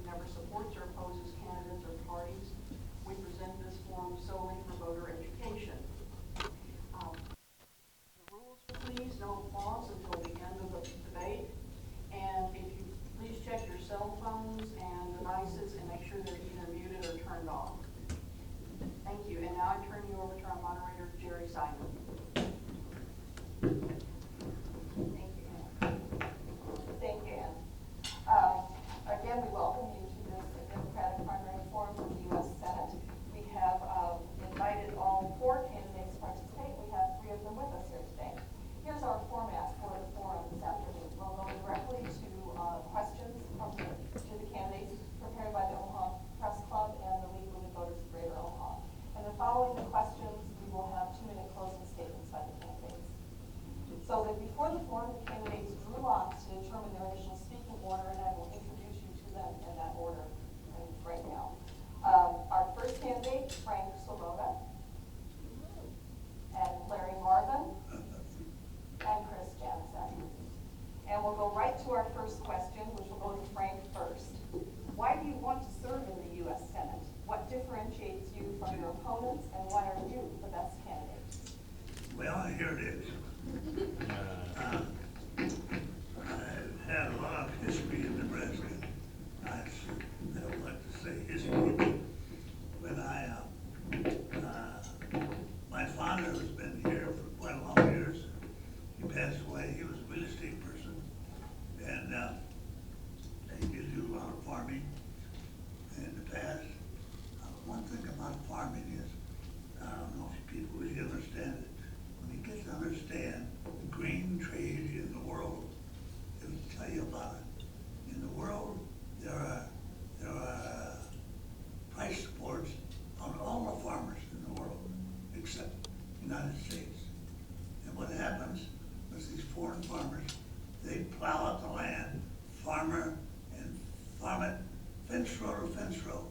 never supports or opposes candidates or parties. We present this forum solely for voter education. The rules, please, no applause until the end of the debate. And if you please check your cell phones and devices and make sure they're either muted or turned off. Thank you. And now I turn you over to our moderator, Jerry Simon. Thank you, Ann. Thank you, Ann. Again, we welcome you to this Democratic primary forum for the U.S. Senate. We have invited all 4 candidates to participate. We have 3 of them with us here today. Here's our format for the forum this afternoon. We'll go directly to questions to the candidates prepared by the Omaha Press Club and the League of Women Voters of Greater Omaha. And then following the questions, we will have 2-minute closing statements by the candidates. So that before the forum, the candidates drew lots to determine their initial speaking order, and I will introduce you to them in that order right now. Our first candidate, Frank Sorota, and Larry Marvin, and Chris Janicek. And we'll go right to our first question, which will go to Frank first. Why do you want to serve in the U.S. Senate? What differentiates you from your opponents, and why are you the best candidate? Well, here it is. I've had a lot of history in Nebraska. I don't like to say history, but when my father has been here for quite a long years. He passed away. He was a real estate person, and he did do a lot of farming in the past. One thing about farming is, I don't know if people really understand it. When you get to understand the grain trade in the world, it'll tell you about it. In the world, there are price supports on all the farmers in the world, except the United States. And what happens is these foreign farmers, they plow up the land, farm it, fence row to fence row,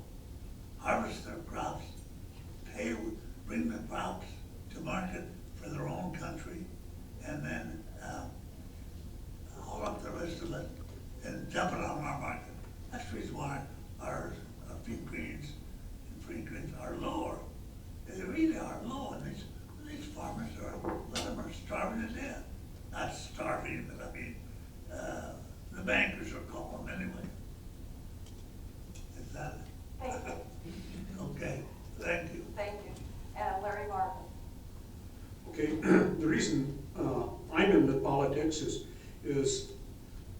harvest their crops, bring the crops to market for their own country, and then haul up the rest of it and dump it on our market. That's the reason why our feed grains and free grains are lower. They really are low, and these farmers a lot of them are starving to death. Not starving, but I mean, the bankers are calling anyway. Is that it? Thank you. Okay, thank you. Thank you. And Larry Marvin. Okay, the reason I'm into politics is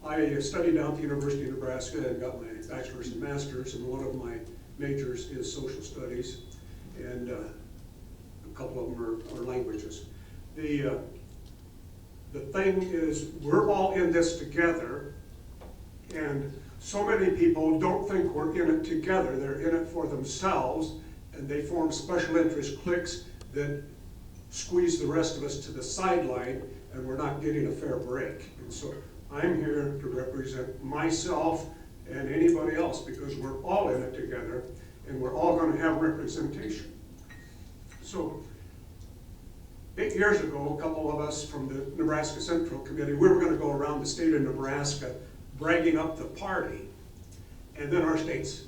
I studied down at the University of Nebraska and got my bachelor's and master's, and one of my majors is social studies, and a couple of them are languages. The thing is, we're all in this together, and so many people don't think we're in it together. They're in it for themselves, and they form special interest cliques that squeeze the rest of us to the sideline, and we're not getting a fair break. And so I'm here to represent myself and anybody else, because we're all in it together, and we're all going to have representation. So 8 years ago, a couple of us from the Nebraska Central Committee, we were going to go around the state of Nebraska bragging up the party. And then our state's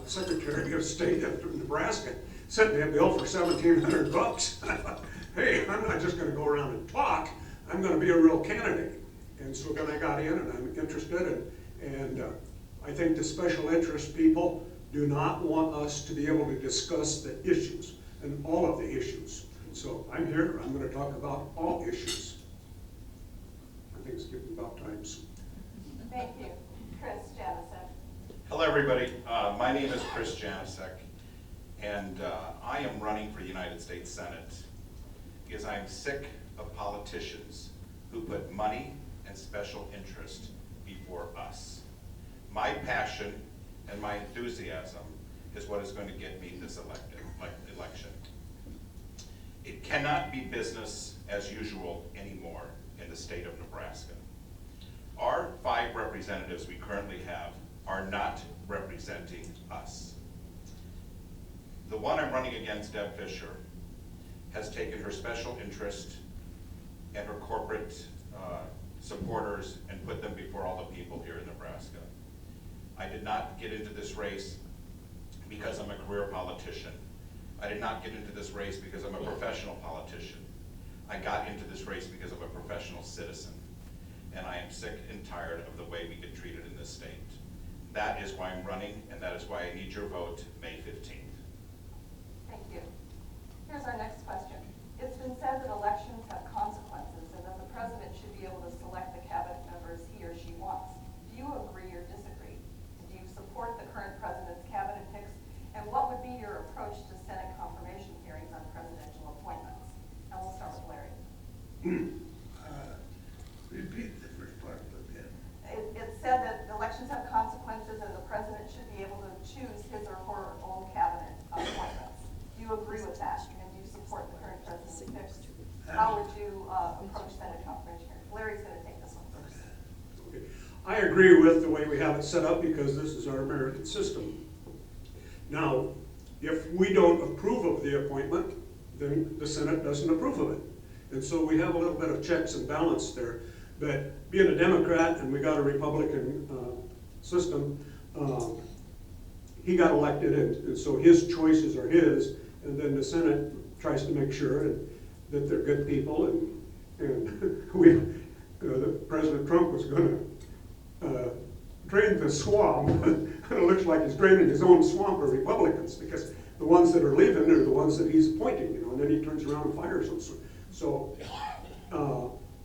Secretary of State of Nebraska sent me a bill for $1,700. And I thought, hey, I'm not just going to go around and talk, I'm going to be a real candidate. And so then I got in, and I'm interested, and I think the special interest people do not want us to be able to discuss the issues, and all of the issues. So I'm here, I'm going to talk about all issues. I think it's getting about time soon. Thank you. Chris Janicek. Hello, everybody. My name is Chris Janicek, and I am running for the United States Senate because I am sick of politicians who put money and special interest before us. My passion and my enthusiasm is what is going to get me this election. It cannot be business as usual anymore in the state of Nebraska. Our 5 representatives we currently have are not representing us. The one I'm running against, Deb Fisher, has taken her special interest and her corporate supporters and put them before all the people here in Nebraska. I did not get into this race because I'm a career politician. I did not get into this race because I'm a professional politician. I got into this race because I'm a professional citizen. And I am sick and tired of the way we get treated in this state. That is why I'm running, and that is why I need your vote May 15th. Thank you. Here's our next question. It's been said that elections have consequences and that the president should be able to select the cabinet members he or she wants. Do you agree or disagree? Do you support the current president's cabinet picks? And what would be your approach to Senate confirmation hearings on presidential appointments? And we'll start with Larry. Repeat the first part again. It said that elections have consequences and the president should be able to choose his or her own cabinet appointments. Do you agree with that? And do you support the current president's picks? How would you approach Senate confirmation hearings? Larry's going to take this one first. Okay. I agree with the way we have it set up because this is our American system. Now, if we don't approve of the appointment, then the Senate doesn't approve of it. And so we have a little bit of checks and balance there. But being a Democrat and we got a Republican system, he got elected and so his choices are his, and then the Senate tries to make sure that they're good people, and President Trump was going to drain the swamp. It looks like he's draining his own swamp of Republicans because the ones that are leaving are the ones that he's appointing, and then he turns around and fires them. So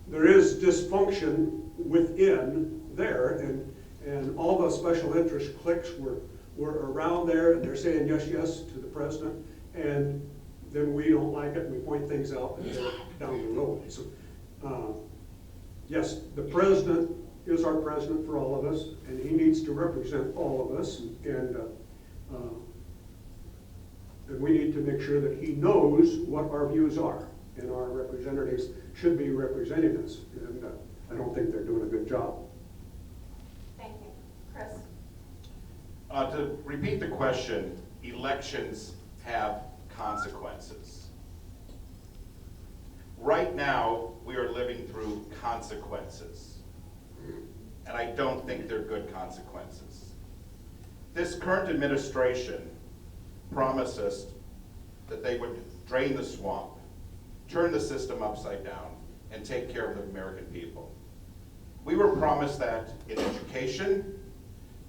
there is dysfunction within there, and all the special interest cliques were around there, and they're saying yes, yes to the president, and then we don't like it, and we point things out, and they're down the road. So, yes, the president is our president for all of us, and he needs to represent all of us, and we need to make sure that he knows what our views are, and our representatives should be representing us, and I don't think they're doing a good job. Thank you. Chris? To repeat the question, elections have consequences. Right now, we are living through consequences, and I don't think they're good consequences. This current administration promised us that they would drain the swamp, turn the system upside down, and take care of the American people. We were promised that in education,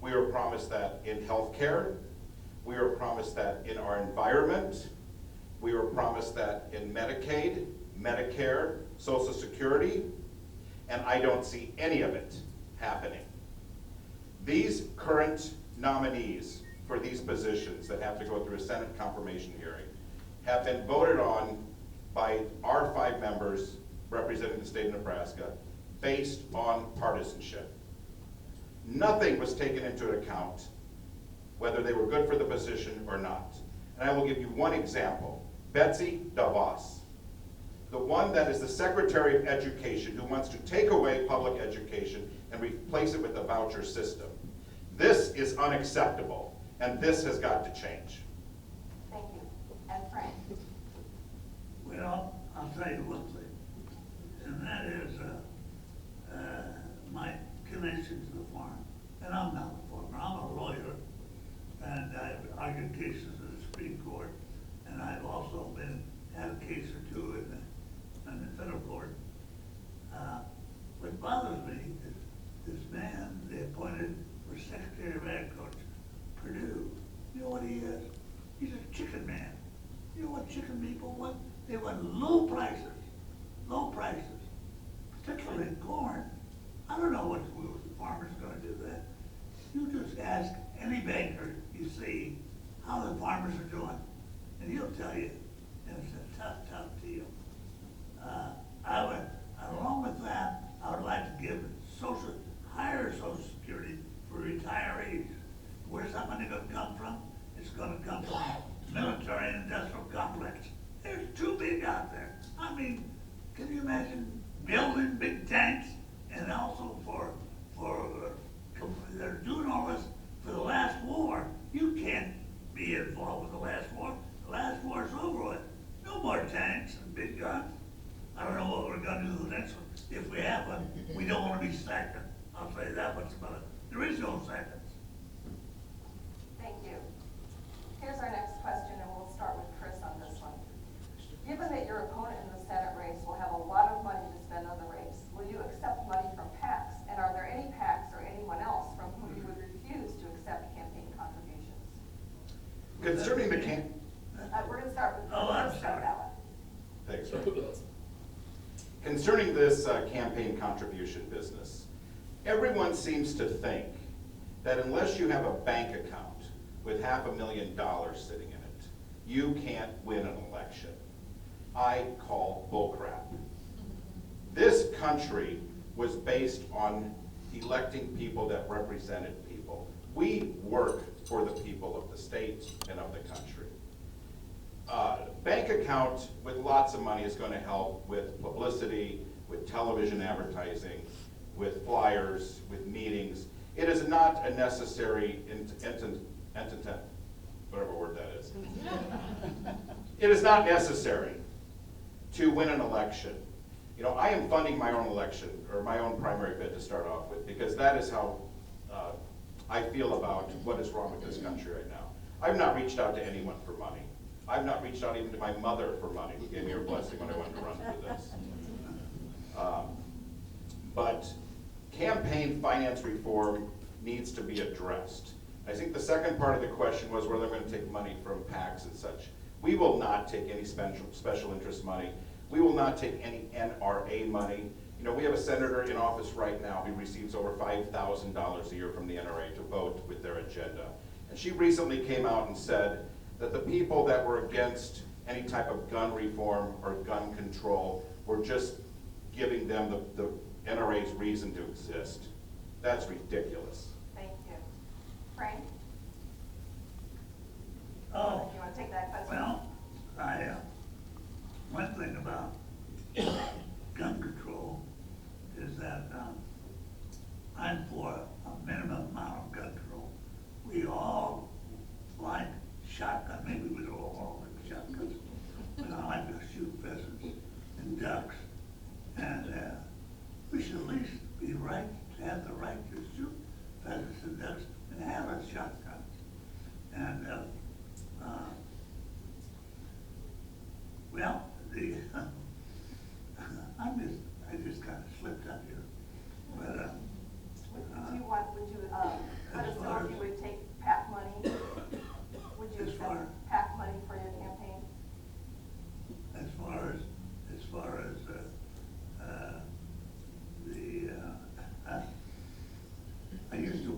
we were promised that in healthcare, we were promised that in our environment, we were promised that in Medicaid, Medicare, Social Security, and I don't see any of it happening. These current nominees for these positions that have to go through a Senate confirmation hearing have been voted on by our 5 members representing the state of Nebraska based on partisanship. Nothing was taken into account whether they were good for the position or not. And I will give you one example. Betsy DeVos, the one that is the Secretary of Education who wants to take away public education and replace it with a voucher system. This is unacceptable, and this has got to change. Thank you. And Frank? Well, I'll tell you one thing, and that is my connection to the farm. And I'm not a farmer, I'm a lawyer, and I've argued cases in the Supreme Court, and I've also had a case or two in the federal court. What bothers me is this man they appointed for Secretary of Agriculture, Purdue. You know what he is? He's a chicken man. You know what chicken people want? They want low prices, particularly in corn. I don't know what the farmer's gonna do that. You just ask any banker you see how the farmers are doing, and he'll tell you, and it's a tough deal. Along with that, I would like to give higher Social Security for retirees. Where's that money gonna come from? It's gonna come from military and industrial complex. There's too big out there. I mean, can you imagine building big tanks and also they're doing all this for the last war. You can't be involved with the last war. The last war's over with. No more tanks and big guns. I don't know what we're gonna do the next one. If we have one, we don't wanna be second. I'll tell you that much about it. There is no seconds. Concerning the We're gonna start with, Oh, I'm let's start sorry. that one. Thanks, Rick. Concerning this campaign contribution business, everyone seems to think that unless you have a bank account with $500,000 sitting in it, you can't win an election. I call bullcrap. This country was based on electing people that represented people. We work for the people of the state and of the country. Bank account with lots of money is going to help with publicity, with television advertising, with flyers, with meetings. It is not a necessary whatever word that is. It is not necessary to win an election. You know, I am funding my own election, or my own primary bid to start off with, because that is how I feel about what is wrong with this country right now. I've not reached out to anyone for money. I've not reached out even to my mother for money, who gave me her blessing when I wanted to run for this. But campaign finance reform needs to be addressed. I think the second part of the question was whether I'm going to take money from PACs and such. We will not take any special interest money. We will not take any NRA money. You know, we have a senator in office right now who receives over $5,000 a year from the NRA to vote with their agenda. And she recently came out and said that the people that were against any type of gun reform or gun control were just giving them the NRA's reason to exist. That's ridiculous. Thank you. Frank? Oh, You wanna take that question? well, one thing about gun control is that I'm for a minimum amount of gun control. We all like shotgun, maybe we don't all like shotguns, but I like to shoot pheasants and ducks. And we should at least be right, to have the right to shoot pheasants and ducks and have a shotgun. And, well, I just kind of slipped up here, but, Would you let us know if you would take PAC money? Would you As far- accept PAC money for your campaign? as far as I used to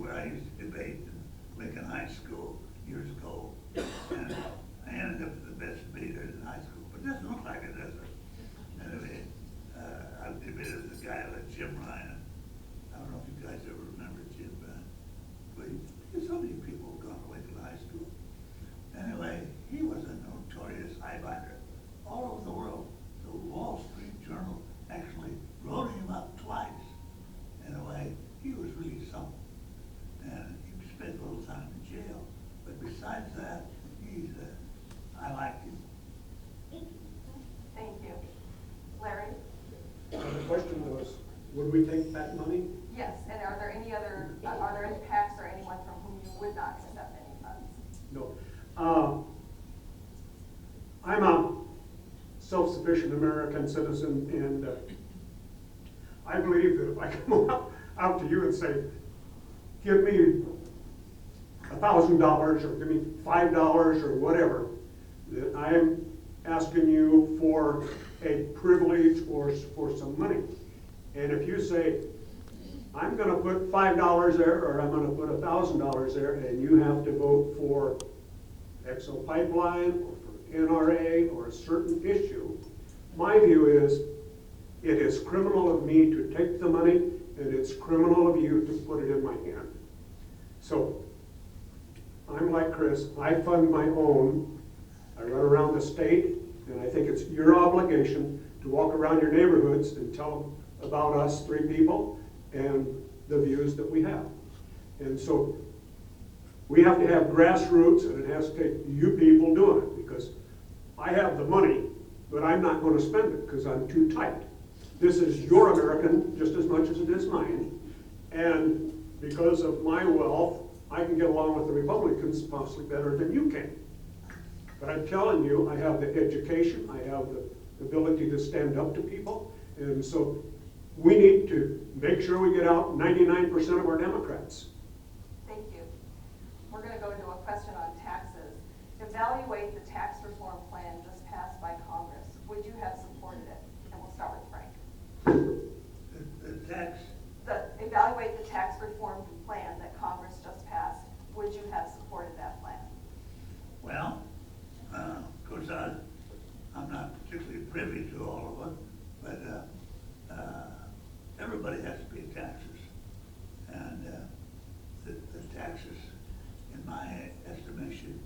debate in Lincoln High School years ago, and I ended up the best debater in high school, but it doesn't look like it, does it? Anyway, I debated with a guy like Jim Ryan. I don't know if you guys ever remember Jim Ryan, but some of you people have gone to Lincoln High School. Anyway, he was a notorious highbinder all over the world. The Wall Street Journal actually wrote him up twice. Anyway, he was really something. And he spent a little time in jail. But besides that, I liked him. Thank you. Larry? The question was, would we take that money? Yes, and are there any PACs or anyone from whom you would not accept any funds? No. I'm a self-sufficient American citizen, and I believe that if I come out to you and say, give me $1,000 or give me $5 or whatever, that I am asking you for a privilege or for some money. And if you say, I'm going to put $5 there or I'm going to put $1,000 there, and you have to vote for XO Pipeline or for NRA or a certain issue, my view is it is criminal of me to take the money, and it's criminal of you to put it in my hand. So I'm like Chris, I fund my own. I run around the state, and I think it's your obligation to walk around your neighborhoods and tell them about us three people and the views that we have. And so we have to have grassroots, and it has to take you people doing it, because I have the money, but I'm not going to spend it because I'm too tight. This is your American just as much as it is mine, and because of my wealth, I can get along with the Republicans possibly better than you can. But I'm telling you, I have the education, I have the ability to stand up to people, and so we need to make sure we get out 99% of our Democrats. Thank you. We're going to go to a question on taxes. If evaluate the tax reform plan just passed by Congress, would you have supported it? And we'll start with Frank. The tax, Evaluate the tax reform plan that Congress just passed. Would you have supported that plan? well, of course, I'm not particularly privy to all of it, but everybody has to pay taxes. And the taxes, in my estimation,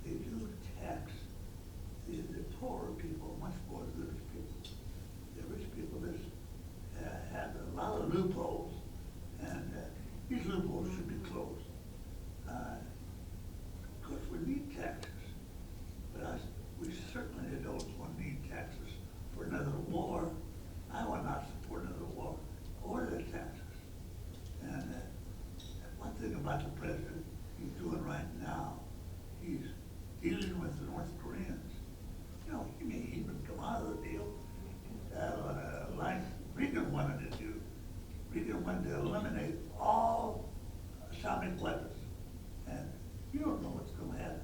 they do tax the poorer people much more than the rich people. The rich people just have a lot of loopholes, and these loopholes should be closed. Of course, we need taxes, but we certainly don't want to need taxes for another war. I will not support another war or the taxes. And one thing about the president, he's doing right now, he's dealing with the North Koreans. You know, he may even come out of the deal like Reagan wanted to do. Reagan wanted to eliminate all atomic weapons. And you don't know what's going to happen.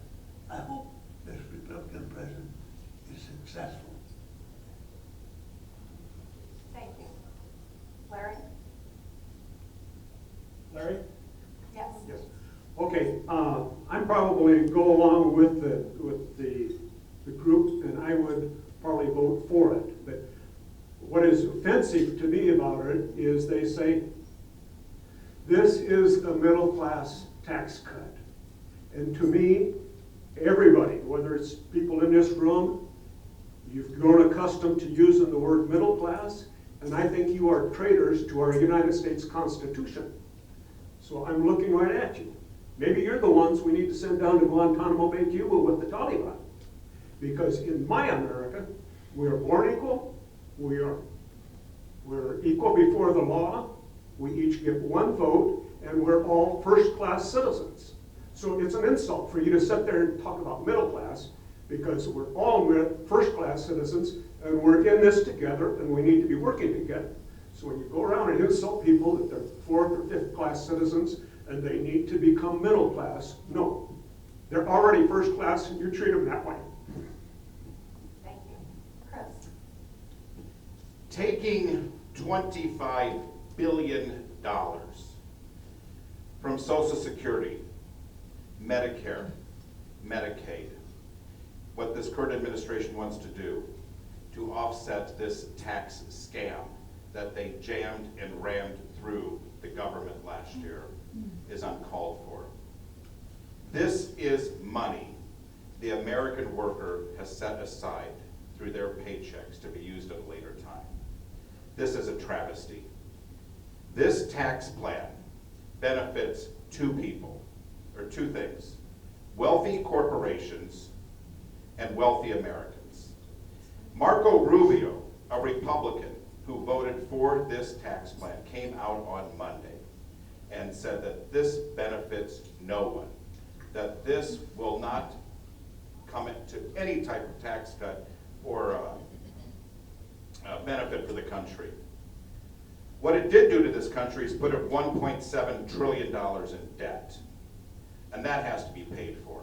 I hope this Republican president is successful. Thank you. Larry? Larry? Yes. Yes. Okay, I'm probably go along with the group, and I would probably vote for it. But what is offensive to me about it is they say, this is a middle class tax cut. And to me, everybody, whether it's people in this room, you've grown accustomed to using the word middle class, and I think you are traitors to our United States Constitution. So I'm looking right at you. Maybe you're the ones we need to send down to Guantanamo Bay, Cuba with the Taliban. Because in my America, we are born equal, we're equal before the law, we each get one vote, and we're all first-class citizens. So it's an insult for you to sit there and talk about middle class, because we're all first-class citizens, and we're in this together, and we need to be working together. So when you go around and insult people that they're fourth or fifth class citizens and they need to become middle class, no. They're already first class and you treat them that way. Thank you. Chris? Taking $25 billion from Social Security, Medicare, Medicaid, what this current administration wants to do to offset this tax scam that they jammed and rammed through the government last year is uncalled for. This is money the American worker has set aside through their paychecks to be used at a later time. This is a travesty. This tax plan benefits two people, or two things: wealthy corporations and wealthy Americans. Marco Rubio, a Republican who voted for this tax plan, came out on Monday and said that this benefits no one, that this will not come to any type of tax cut or benefit for the country. What it did do to this country is put it $1.7 trillion in debt, and that has to be paid for.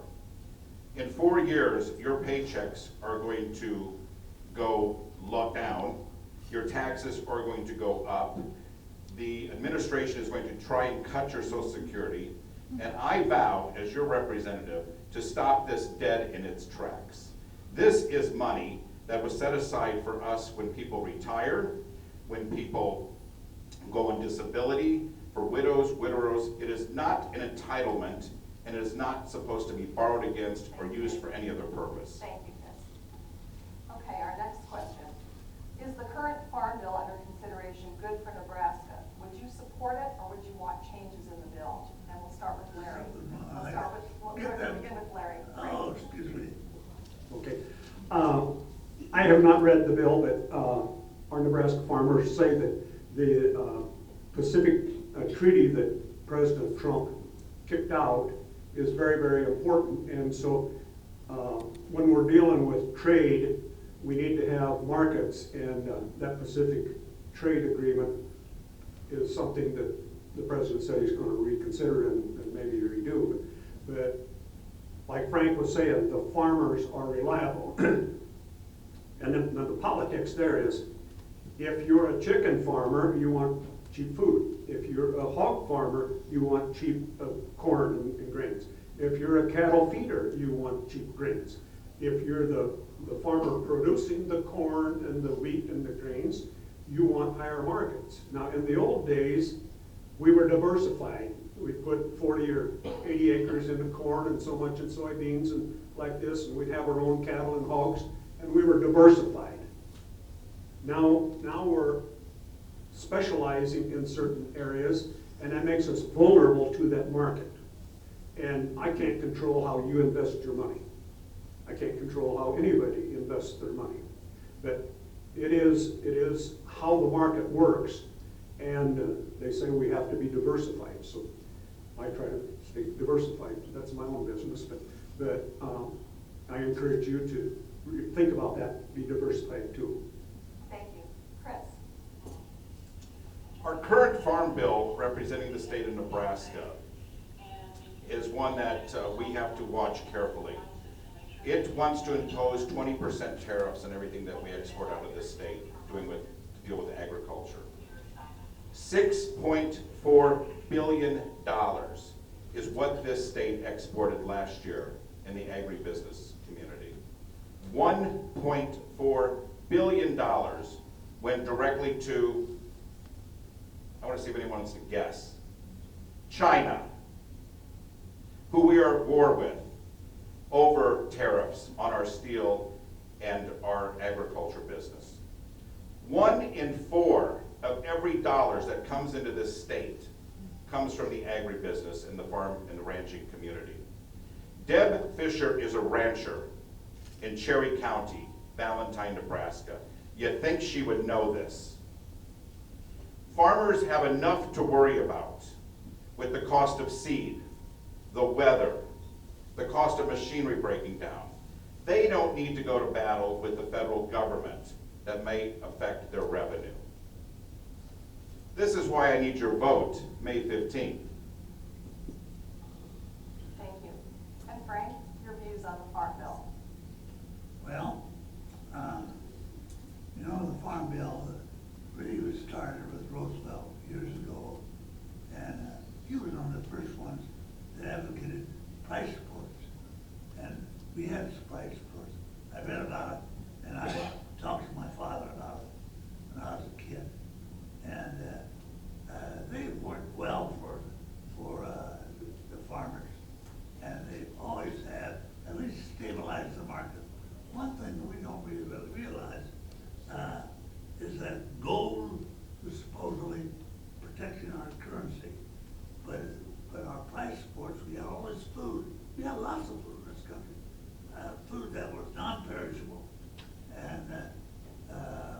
In 4 years, your paychecks are going to go down, your taxes are going to go up, the administration is going to try and cut your Social Security, and I vow, as your representative, to stop this dead in its tracks. This is money that was set aside for us when people retire, when people go on disability, for widows, widowers. It is not an entitlement, and it is not supposed to be borrowed against or used for any other purpose. Thank you, Chris. Okay, our next question. Is the current farm bill under consideration good for Nebraska? Would you support it, or would you want changes in the bill? And we'll start with Larry. We'll begin with Larry. Oh, excuse me. Okay. I have not read the bill, but our Nebraska farmers say that the Pacific Treaty that President Trump kicked out is very, very important. And so when we're dealing with trade, we need to have markets, and that Pacific Trade Agreement is something that the president said he's going to reconsider and maybe redo. But like Frank was saying, the farmers are reliable. And then the politics there is, if you're a chicken farmer, you want cheap food. If you're a hog farmer, you want cheap corn and grains. If you're a cattle feeder, you want cheap grains. If you're the farmer producing the corn and the wheat and the grains, you want higher markets. Now, in the old days, we were diversified. We'd put 40 or 80 acres into corn and so much in soybeans and like this, and we'd have our own cattle and hogs, and we were diversified. Now we're specializing in certain areas, and that makes us vulnerable to that market. And I can't control how you invest your money. I can't control how anybody invests their money. But it is how the market works, and they say we have to be diversified. So I try to stay diversified. That's my own business, but I encourage you to think about that, be diversified too. Thank you. Chris? Our current farm bill representing the state of Nebraska is one that we have to watch carefully. It wants to impose 20% tariffs on everything that we export out of this state, to deal with agriculture. $6.4 billion is what this state exported last year in the agribusiness community. $1.4 billion went directly to, I want to see if anyone wants to guess, China, who we are at war with over tariffs on our steel and our agriculture business. 1 in 4 of every dollar that comes into this state comes from the agribusiness and the farm and the ranching community. Deb Fisher is a rancher in Cherry County, Valentine, Nebraska. You'd think she would know this. Farmers have enough to worry about with the cost of seed, the weather, the cost of machinery breaking down. They don't need to go to battle with the federal government that may affect their revenue. This is why I need your vote May 15th. Thank you. And Frank, your views on the Farm Bill? Well, you know, the Farm Bill really was started with Roosevelt years ago, and he was one of the first ones that advocated price supports, and we had price supports. I read about it, and I talked to my father about it when I was a kid, and they worked well for the farmers, and they always have at least stabilized the market. One thing that we don't really realize is that gold is supposedly protecting our currency, but our price supports, we have all this food. We have lots of food in this country, food that was non-perishable, and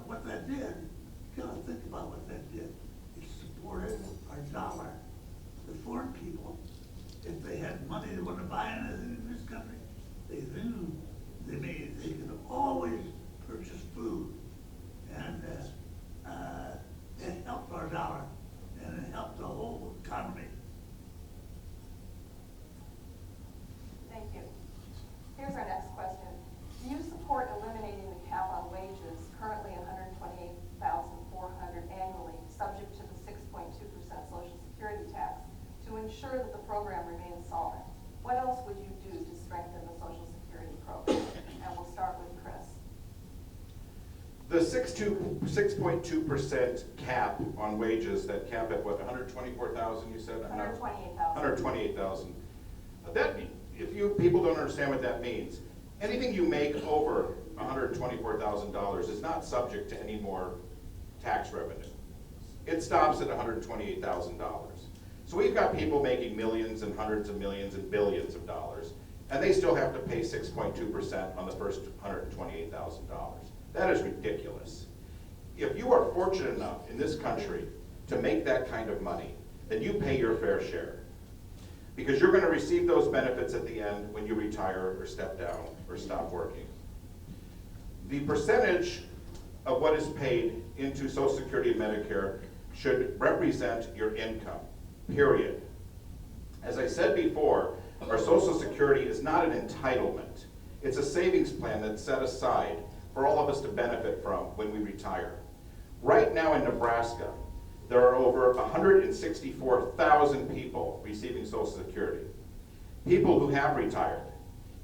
what that did, you gotta think about what that did. It supported our dollar. The foreign people, if they had money, they wouldn't buy anything in this country. They knew they could always purchase food, and it helped our dollar, and it helped the whole economy. Thank you. Here's our next question. Do you support eliminating the cap on wages, currently $128,400 annually, subject to the 6.2% Social Security tax, to ensure that the program remains solvent? What else would you do to strengthen the Social Security program? And we'll start with Chris. The 6.2% cap on wages, that cap at what, 124,000 you said? 128,000. 128,000. That, if you people don't understand what that means, anything you make over $124,000 is not subject to any more tax revenue. It stops at $128,000. So we've got people making millions and hundreds of millions and billions of dollars, and they still have to pay 6.2% on the first $128,000. That is ridiculous. If you are fortunate enough in this country to make that kind of money, then you pay your fair share, because you're going to receive those benefits at the end when you retire or step down or stop working. The percentage of what is paid into Social Security and Medicare should represent your income, period. As I said before, Our Social Security is not an entitlement. It's a savings plan that's set aside for all of us to benefit from when we retire. Right now in Nebraska, there are over 164,000 people receiving Social Security. People who have retired,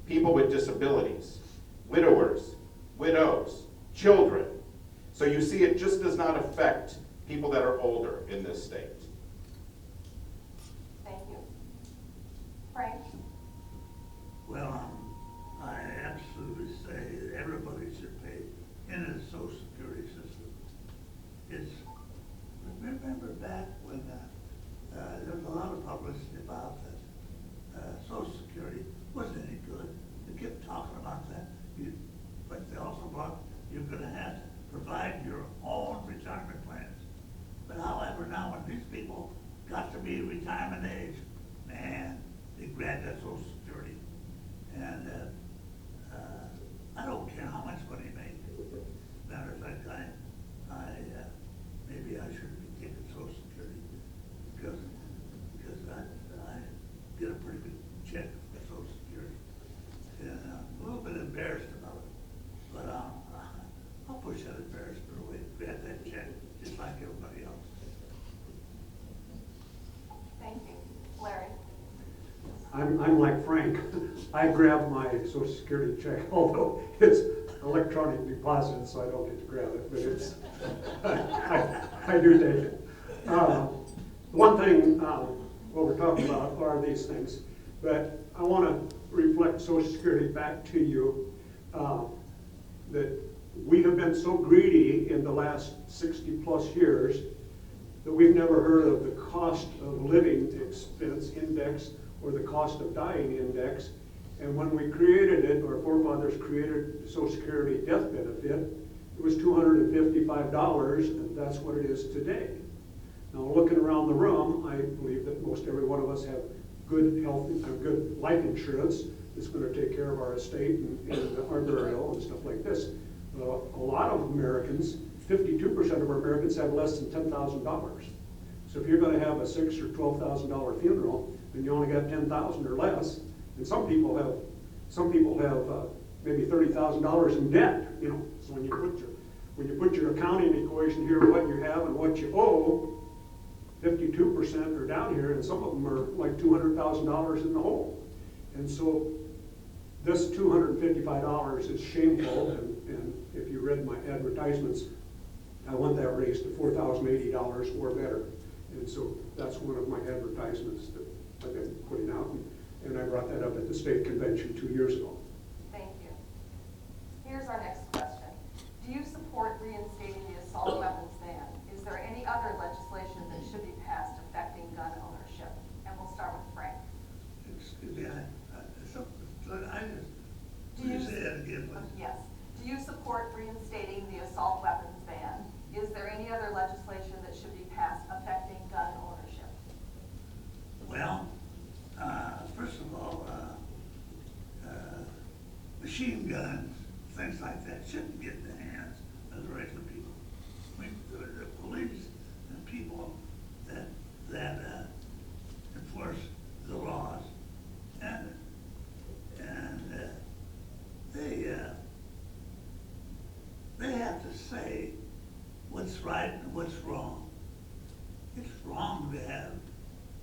people with disabilities, widowers, widows, children. So you see, it just does not affect people that are older in this state. Thank you. Frank? Well, I absolutely say that everybody should pay into the Social Security system. It's, remember back when there was a lot of publicity about that Social Security wasn't any good. They kept talking about that. But they also brought, you're gonna have to provide your own retirement plans. But however, now when these people got to be retirement age, man, they grabbed that Social Security. And I don't care how much money you make. Matter of fact, maybe I shouldn't be taking Social Security because I get a pretty good check for Social Security. And I'm a little bit embarrassed about it, but I'll push that embarrassment away, grab that check just like everybody else. Thank you. Larry? I'm like Frank. I grab my Social Security check, although it's electronic deposit, so I don't get to grab it, but it's, I do take it. One thing, what we're talking about are these things, but I want to reflect Social Security back to you, that we have been so greedy in the last 60+ years that we've never heard of the cost of living expense index or the cost of dying index. And when we created it, our forefathers created Social Security death benefit, it was $255, and that's what it is today. Now, looking around the room, I believe that most every one of us have good health, good life insurance that's going to take care of our estate and our burial and stuff like this. A lot of Americans, 52% of our Americans have less than $10,000. So if you're going to have a $6,000 or $12,000 funeral, then you only got $10,000 or less. And some people have maybe $30,000 in debt. You know, so when you put your accounting equation here, what you have and what you owe, 52% are down here, and some of them are like $200,000 in the hole. And so this $255 is shameful, and if you read my advertisements, I want that raised to $4,080 or better. And so that's one of my advertisements that I've been putting out, and I brought that up at the state convention 2 years ago. Thank you. Here's our next question. Do you support reinstating the assault weapons ban? Is there any other legislation that should be passed affecting gun ownership? And we'll start with Frank. Excuse me, Do you say that again, please? Yes. Do you support reinstating the assault weapons ban? Is there any other legislation that should be passed affecting gun ownership? Well, first of all, machine guns, things like that shouldn't get in the hands of the regular people. I mean, the police and people that enforce the laws, and they have to say what's right and what's wrong. It's wrong to have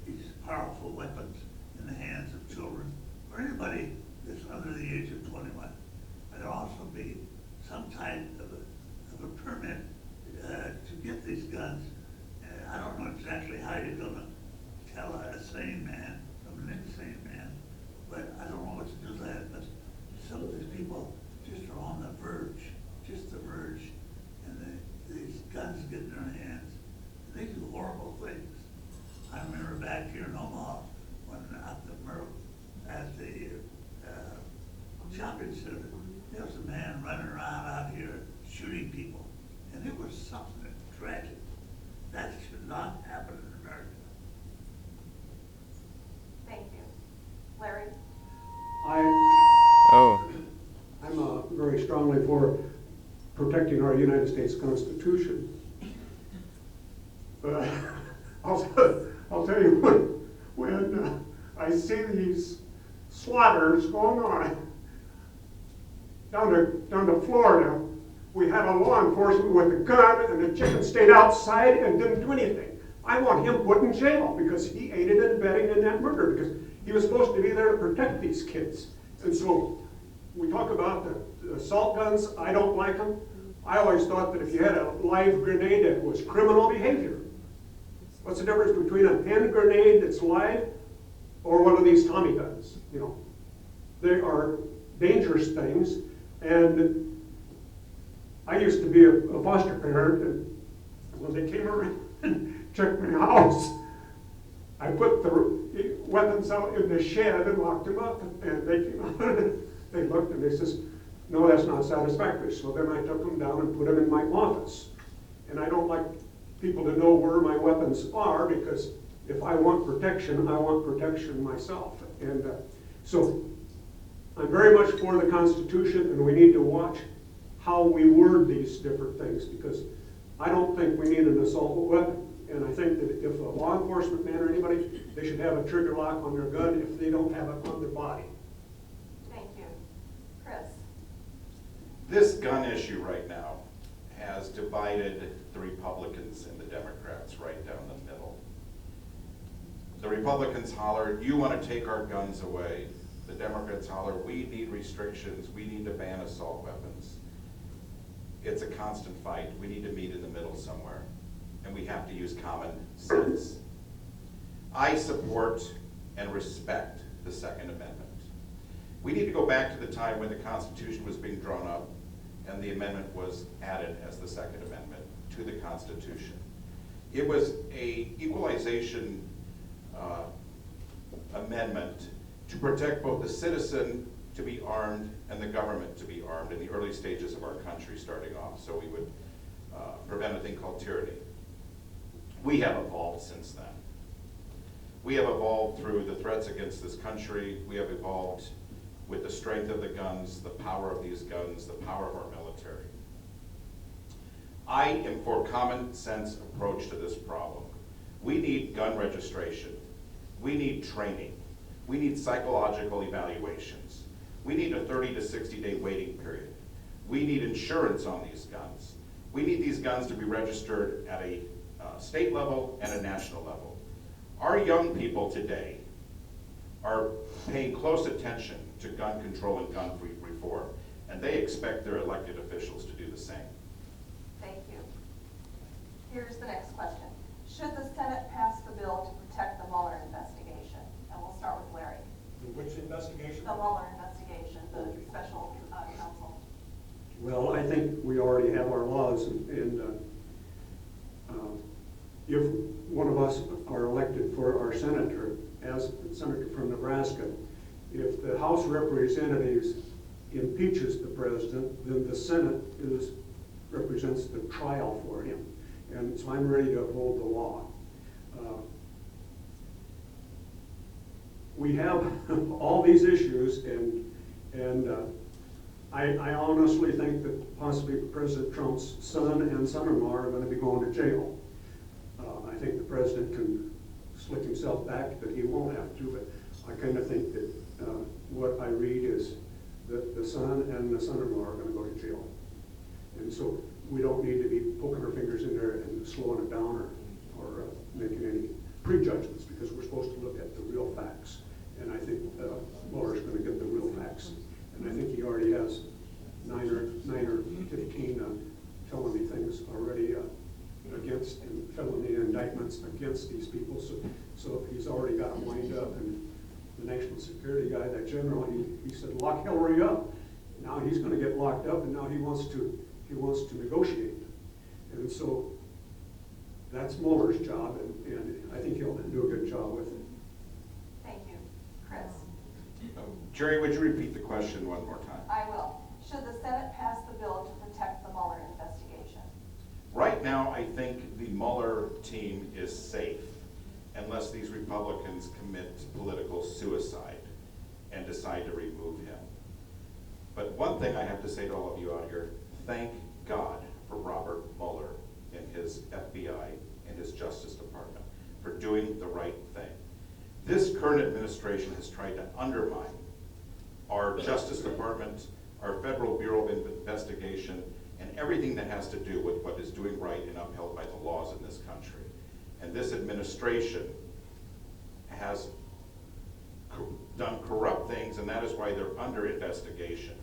these powerful weapons in the hands of children or anybody that's under the age of 21. There'll also be some type of a permit to get these guns. I don't know exactly how you're going to tell a sane man from an insane man, but I don't know what to do with that. But some of these people just are on the verge, just the verge, and these guns get in their hands. They do horrible things. I remember back here in Omaha, when at the shopping center, there was a man running around out here shooting people, and it was something tragic. That should not happen in America. Thank you. Larry? I'm very strongly for protecting our United States Constitution. But I'll tell you when I see these slaughters going on. Down to Florida, we had a law enforcement with a gun, and the chicken stayed outside and didn't do anything. I want him put in jail because he aided and abetting in that murder, because he was supposed to be there to protect these kids. And so we talk about the assault guns. I don't like them. I always thought that if you had a live grenade, it was criminal behavior. What's the difference between a hand grenade that's live or one of these Tommy guns? You know, they are dangerous things. And I used to be a foster parent, and when they came around and checked my house, I put the weapons out in the shed and locked them up. And they came out and they looked and they says, no, that's not satisfactory. So then I took them down and put them in my office. And I don't like people to know where my weapons are, because if I want protection, I want protection myself. And so I'm very much for the Constitution, and we need to watch how we word these different things, because I don't think we need an assault weapon. And I think that if a law enforcement man or anybody, they should have a trigger lock on their gun if they don't have it on their body. Thank you. Chris? This gun issue right now has divided the Republicans and the Democrats right down the middle. The Republicans holler, you want to take our guns away. The Democrats holler, we need restrictions, we need to ban assault weapons. It's a constant fight. We need to meet in the middle somewhere, and we have to use common sense. I support and respect the Second Amendment. We need to go back to the time when the Constitution was being drawn up and the amendment was added as the Second Amendment to the Constitution. It was a equalization amendment to protect both the citizen to be armed and the government to be armed in the early stages of our country starting off, so we would prevent a thing called tyranny. We have evolved since then. We have evolved through the threats against this country. We have evolved with the strength of the guns, the power of these guns, the power of our military. I am for a common sense approach to this problem. We need gun registration. We need training. We need psychological evaluations. We need a 30 to 60 day waiting period. We need insurance on these guns. We need these guns to be registered at a state level and a national level. Our young people today are paying close attention to gun control and gun reform, and they expect their elected officials to do the same. Thank you. Here's the next question. Should the Senate pass the bill to protect the Mueller investigation? And we'll start with Larry. Which investigation? The Mueller investigation, the special counsel. Well, I think we already have our laws, and if one of us are elected for our senator, as a senator from Nebraska, if the House of Representatives impeaches the president, then the Senate represents the trial for him. And so I'm ready to uphold the law. We have all these issues, and I honestly think that possibly President Trump's son and son-in-law are going to be going to jail. I think the president can slick himself back, but he won't have to. But I kind of think that what I read is that the son and the son-in-law are going to go to jail. And so we don't need to be poking our fingers in there and slowing it down or making any prejudgments, because we're supposed to look at the real facts. And I think Mueller's going to get the real facts. And I think he already has 9 or 15 felony things already against, and felony indictments against these people. So he's already got them lined up. And the national security guy, that general, he said, lock Hillary up. Now he's going to get locked up, and now he wants to negotiate. And so that's Mueller's job, and I think he'll do a good job with it. Thank you. Chris? Jerry, would you repeat the question one more time? I will. Should the Senate pass the bill to protect the Mueller investigation? Right now, I think the Mueller team is safe unless these Republicans commit political suicide and decide to remove him. But one thing I have to say to all of you out here, thank God for Robert Mueller and his FBI and his Justice Department for doing the right thing. This current administration has tried to undermine our Justice Department, our Federal Bureau of Investigation, and everything that has to do with what is doing right and upheld by the laws in this country. And this administration has done corrupt things, and that is why they're under investigation.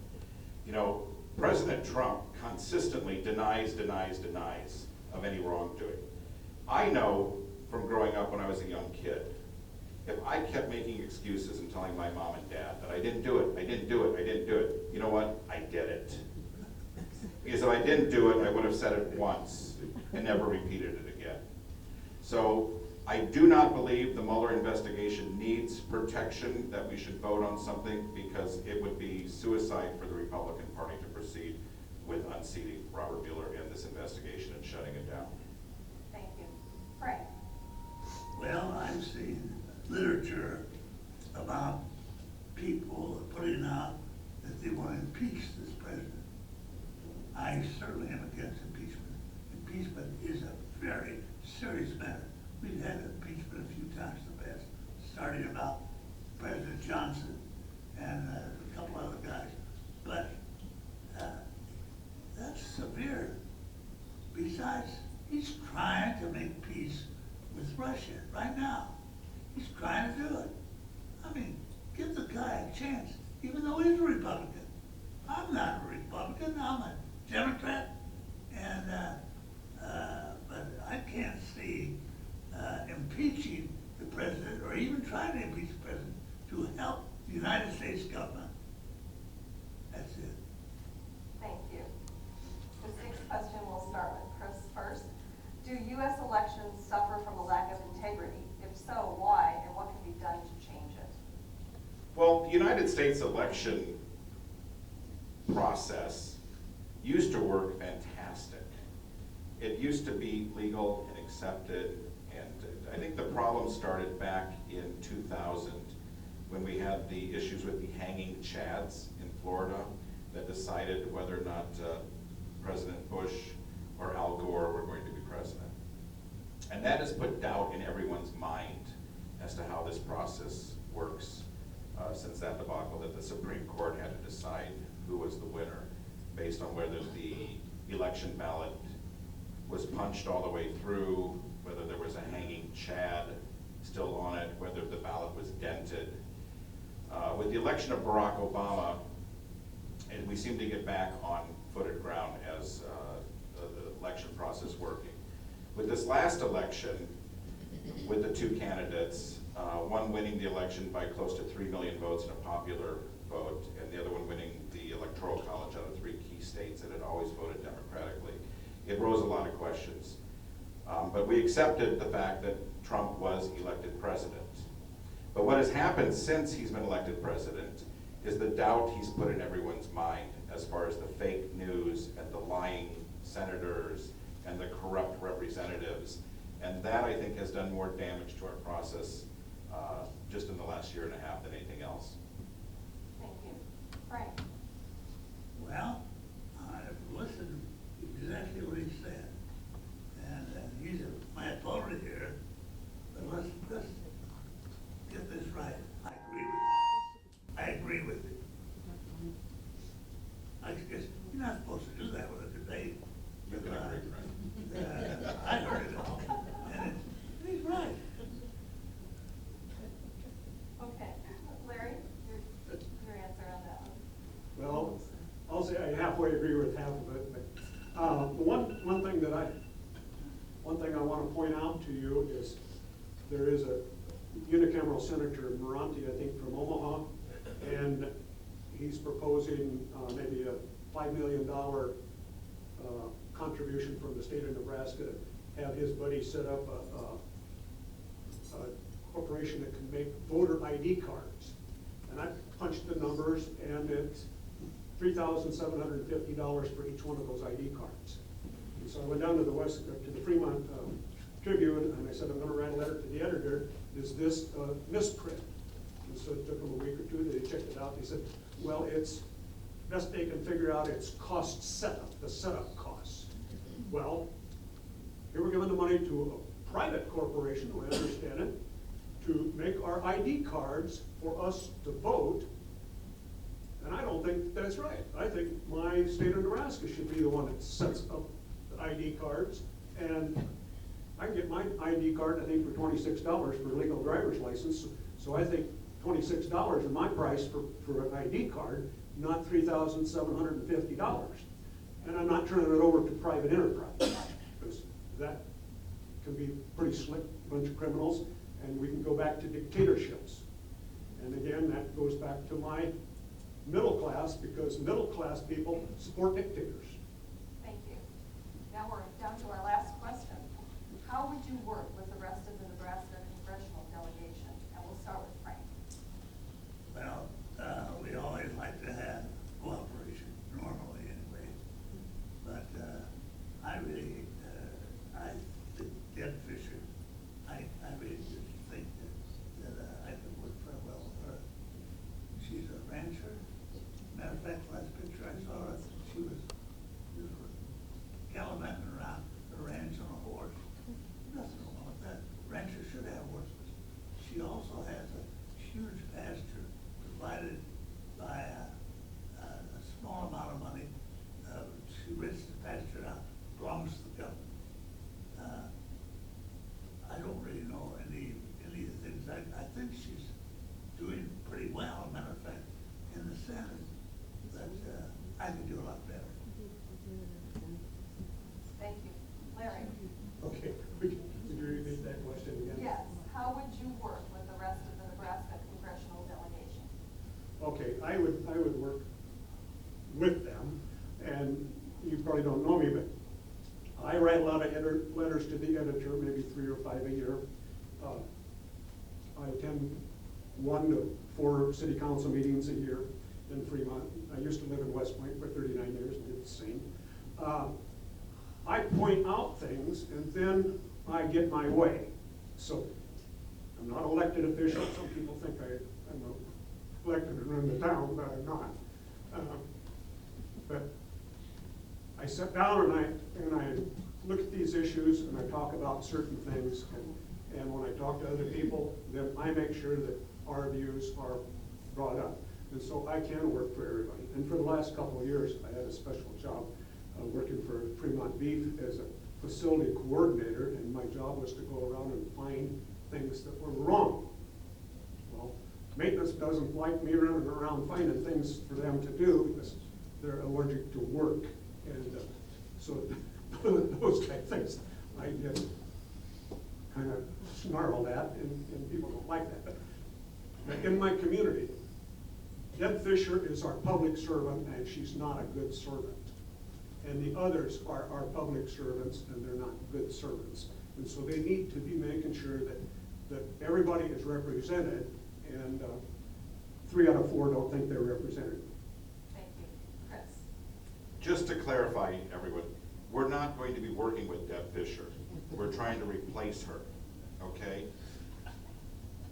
You know, President Trump consistently denies of any wrongdoing. I know from growing up when I was a young kid, if I kept making excuses and telling my mom and dad that I didn't do it, you know what? I did it. Because if I didn't do it, I would have said it once and never repeated it again. So I do not believe the Mueller investigation needs protection, that we should vote on something, because it would be suicide for the Republican Party to proceed with unseating Robert Mueller and this investigation and shutting it down. Thank you. Frank? Well, I've seen literature about people putting out that they want to impeach this president. I certainly am against impeachment. Impeachment is a very serious matter. We've had impeachment a few times in the past, starting about President Johnson and a couple other guys. But that's severe. Besides, he's trying to make peace with Russia right now. He's trying to do it. I mean, give the guy a chance, even though he's a Republican. I'm not a Republican, I'm a Democrat, and but I can't see impeaching the president, or even trying to impeach the president, to help the United States government. That's it. Thank you. The sixth question, we'll start with Chris first. Do U.S. elections suffer from a lack of integrity? If so, why, and what can be done to change it? Well, the United States election process used to work fantastic. It used to be legal and accepted, and I think the problem started back in 2000 when we had the issues with the hanging chads in Florida that decided whether or not President Bush or Al Gore were going to be president. And that has put doubt in everyone's mind as to how this process works since that debacle that the Supreme Court had to decide who was the winner based on whether the election ballot was punched all the way through, whether there was a hanging chad still on it, whether the ballot was dented. With the election of Barack Obama, and we seem to get back on footed ground as the election process working. With this last election, with the two candidates, one winning the election by close to 3 million votes in a popular vote, and the other one winning the Electoral College out of 3 key states that had always voted democratically, it rose a lot of questions. But we accepted the fact that Trump was elected president. But what has happened since he's been elected president is the doubt he's put in everyone's mind as far as the fake news and the lying senators and the corrupt representatives. And that, I think, has done more damage to our process just in the last year and a half than anything else. Thank you. Frank? Well, I've listened to exactly what he said, and he's my opponent here, but let's get this right. I agree with you. I guess you're not supposed to do that with a debate. I heard it all, and he's right. Okay. Larry, your answer on that one? Well, I'll say I halfway agree with half of it, but one thing I want to point out to you is there is a unicameral Senator Moranti, I think, from Omaha, and he's proposing maybe a $5 million contribution from the state of Nebraska to have his buddy set up a corporation that can make voter ID cards. And I punched the numbers, and it's $3,750 for each one of those ID cards. And so I went down to the Fremont Tribune, and I said, I'm going to write a letter to the editor. Is this a misprint? And so it took them a week or two. They checked it out. They said, well, it's best they can figure out its cost setup, the setup costs. Well, here we're giving the money to a private corporation, the way I understand it, to make our ID cards for us to vote, don't think that's right. I think my state of Nebraska should be the one that sets up the ID cards. And I can get my ID card, I think, for $26 for a legal driver's license. So I think $26 is my price for an ID card, not $3,750. And I'm not turning it over to private enterprise, because that can be pretty slick, bunch of criminals, and we can go back to dictatorships. And again, that goes back to my middle class, because middle class people support dictators. Thank you. Now we're down to our last question. How would you work with the rest of the Nebraska congressional delegation? And we'll start with Frank. Well, we always like to have cooperation, normally anyway. But I really, I think Deb Fisher, I really just think that I could work very well with her. She's a rancher. Matter of fact, last picture I saw her, she was gallivanting around the ranch on a horse. Nothing wrong with that. Ranchers should have horses. She also has a huge pasture provided by a small amount of money. She rents the pasture out, belongs to the government. I don't really know any of the things. I think she's doing pretty well, matter of fact, in the Senate. But I could do a lot better. Thank you. Larry? Okay, could you repeat that question again? Yes. How would you work with the rest of the Nebraska congressional delegation? Okay, I would work with them, and you probably don't know me, but I write a lot of letters to the editor, maybe 3 or 5 a year. I attend 1 to 4 city council meetings a year in Fremont. I used to live in West Point for 39 years and did the same. I point out things, and then I get my way. So I'm not an elected official. Some people think I'm elected to run the town, but I'm not. But I sit down and I look at these issues and I talk about certain things. And when I talk to other people, then I make sure that our views are brought up. And so I can work for everybody. And for the last couple of years, I had a special job working for Fremont Beef as a facility coordinator, and my job was to go around and find things that were wrong. Well, maintenance doesn't like me running around finding things for them to do because they're allergic to work. And so those type of things I just kind of snarled at, and people don't like that. But in my community, Deb Fisher is our public servant, and she's not a good servant. And the others are our public servants, and they're not good servants. And so they need to be making sure that everybody is represented, and 3 out of 4 don't think they're represented. Thank you. Chris? Just to clarify, everyone, we're not going to be working with Deb Fisher. We're trying to replace her, okay?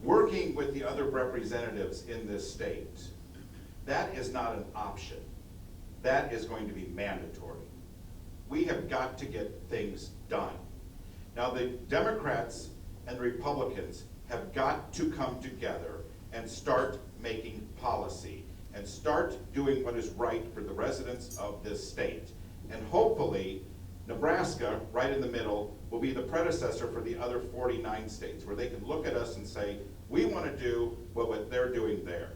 Working with the other representatives in this state, that is not an option. That is going to be mandatory. We have got to get things done. Now, the Democrats and the Republicans have got to come together and start making policy and start doing what is right for the residents of this state. And hopefully, Nebraska, right in the middle, will be the predecessor for the other 49 states, where they can look at us and say, we want to do what they're doing there.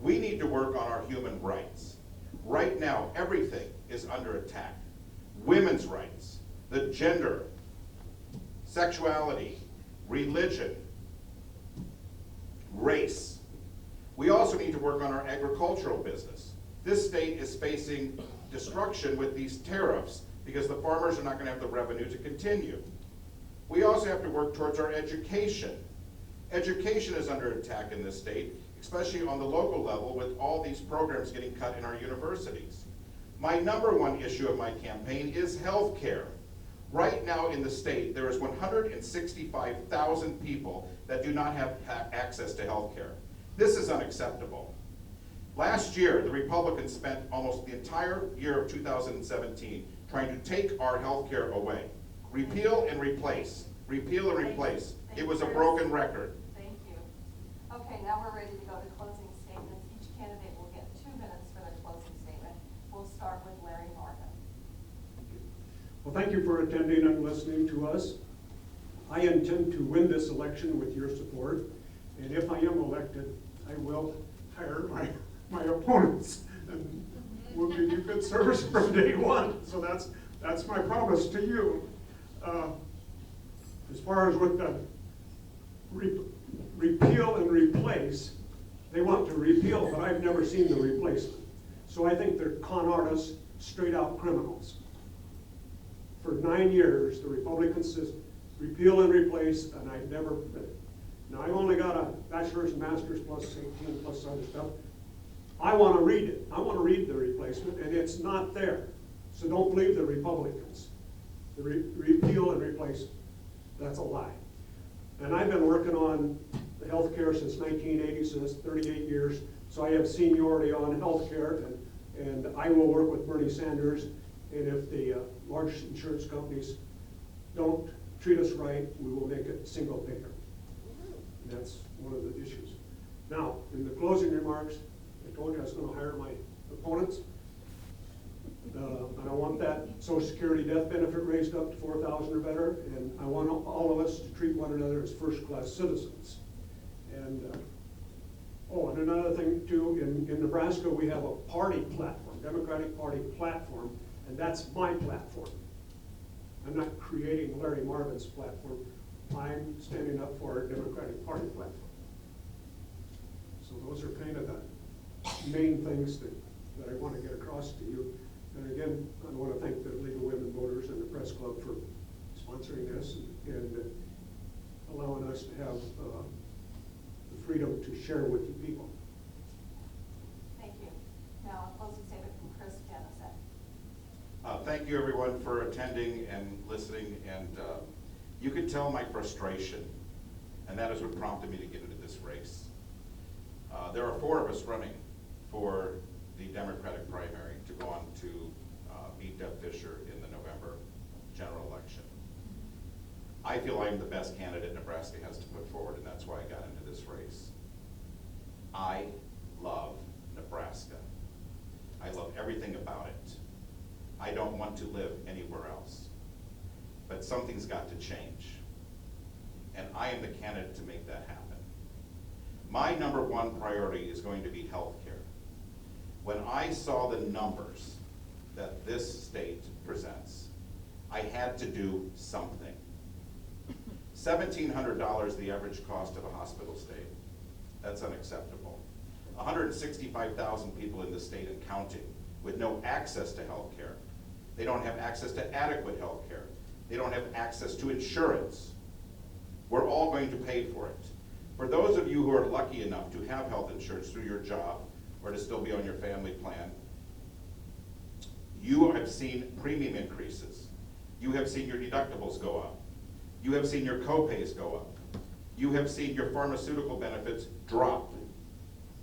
We need to work on our human rights. Right now, everything is under attack. Women's rights, the gender, sexuality, religion, race. We also need to work on our agricultural business. This state is facing destruction with these tariffs because the farmers are not going to have the revenue to continue. We also have to work towards our education. Education is under attack in this state, especially on the local level with all these programs getting cut in our universities. My number 1 issue of my campaign is health care. Right now in the state, there is 165,000 people that do not have access to health care. This is unacceptable. Last year, the Republicans spent almost the entire year of 2017 trying to take our health care away. Repeal and replace. Repeal and replace. It was a broken record. Thank you. Okay, now we're ready to go to closing statements. Each candidate will get 2 minutes for their start with Larry Marvin. Well, thank you for attending and listening to us. I intend to win this election with your support, and if I am elected, I will hire my opponents, and we'll give you good service from day one. So that's my promise to you. As far as with the repeal and replace, they want to repeal, but I've never seen the replacement. So I think they're con artists, straight out criminals. For 9 years, the Republicans says repeal and replace, and I never read it. Now, I've only got a bachelor's and master's plus 18 plus other stuff. I want to read it. I want to read the replacement, and it's not there. So don't believe the Republicans. The repeal and replace, that's a lie. And I've been working on the health care since 1980, so that's 38 years. So I have seniority on health care, and I will work with Bernie Sanders. And if the large insurance companies don't treat us right, we will make it single payer. And that's one of the issues. Now, in the closing remarks, I told you I was going to hire my opponents. And I want that Social Security death benefit raised up to $4,000 or better, and I want all of us to treat one another as first-class citizens. And and another thing too, in Nebraska we have a party platform, Democratic Party platform, and that's my platform. I'm not creating Larry Marvin's platform. I'm standing up for a Democratic Party platform. So those are kind of the main things that I want to get across to you. And again, I want to thank the League of Women Voters and the Press Club for sponsoring this and allowing us to have the freedom to share with you people. Thank you. Now, a closing statement from Chris Janicek. Thank you, everyone, for attending and listening. And you could tell my frustration, and that is what prompted me to get into this race. There are 4 of us running for the Democratic primary to go on to beat Deb Fisher in the November general election. I feel I'm the best candidate Nebraska has to put forward, and that's why I got into this race. I love Nebraska. I love everything about it. I don't want to live anywhere else. But something's got to change. And I am the candidate to make that happen. My #1 priority is going to be health care. When I saw the numbers that this state presents, I had to do something. $1,700 the average cost of a hospital stay. That's unacceptable. 165,000 people in the state and counting with no access to health care. They don't have access to adequate health care. They don't have access to insurance. We're all going to pay for it. For those of you who are lucky enough to have health insurance through your job or to still be on your family plan, you have seen premium increases. You have seen your deductibles go up. You have seen your copays go up. You have seen your pharmaceutical benefits drop.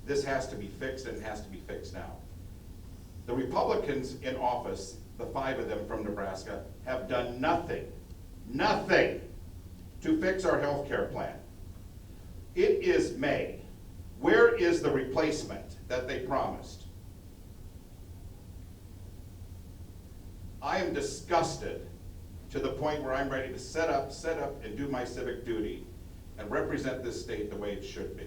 This has to be fixed, and it has to be fixed now. The Republicans in office, the 5 of them from Nebraska, have done nothing to fix our health care plan. It is May. Where is the replacement that they promised? I am disgusted to the point where I'm ready to set up and do my civic duty and represent this state the way it should be.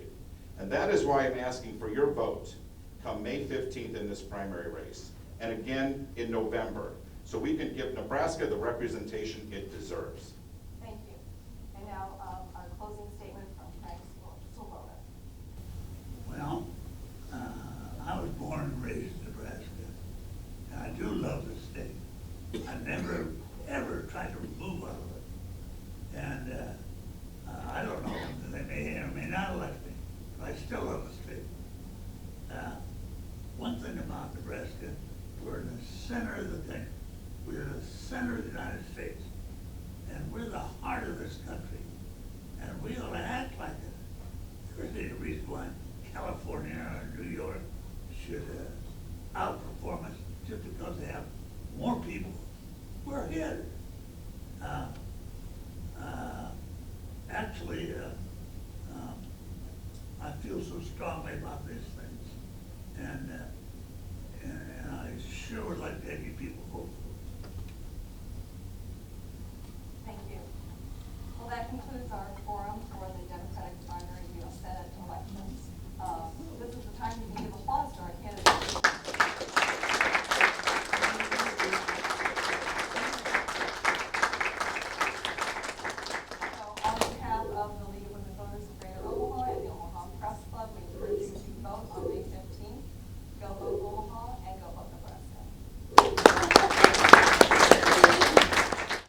And that is why I'm asking for your vote come May 15th in this primary race, and again in November, so we can give Nebraska the representation it deserves. Thank you. And now our closing statement from Frank Swoboda. Well, I was born and raised in Nebraska, and I do love the state. I never, ever tried to move out of it. And I don't know, they may or may not elect me, but I still love the state. One thing about Nebraska, we're in the center of the thing. We're the center of the United States. And we're the heart of this country. And we ought to act like it. There's any reason why California or New York should outperform us just because they have more people. We're ahead. Actually, I feel so strongly about these things. And I sure would like to taking people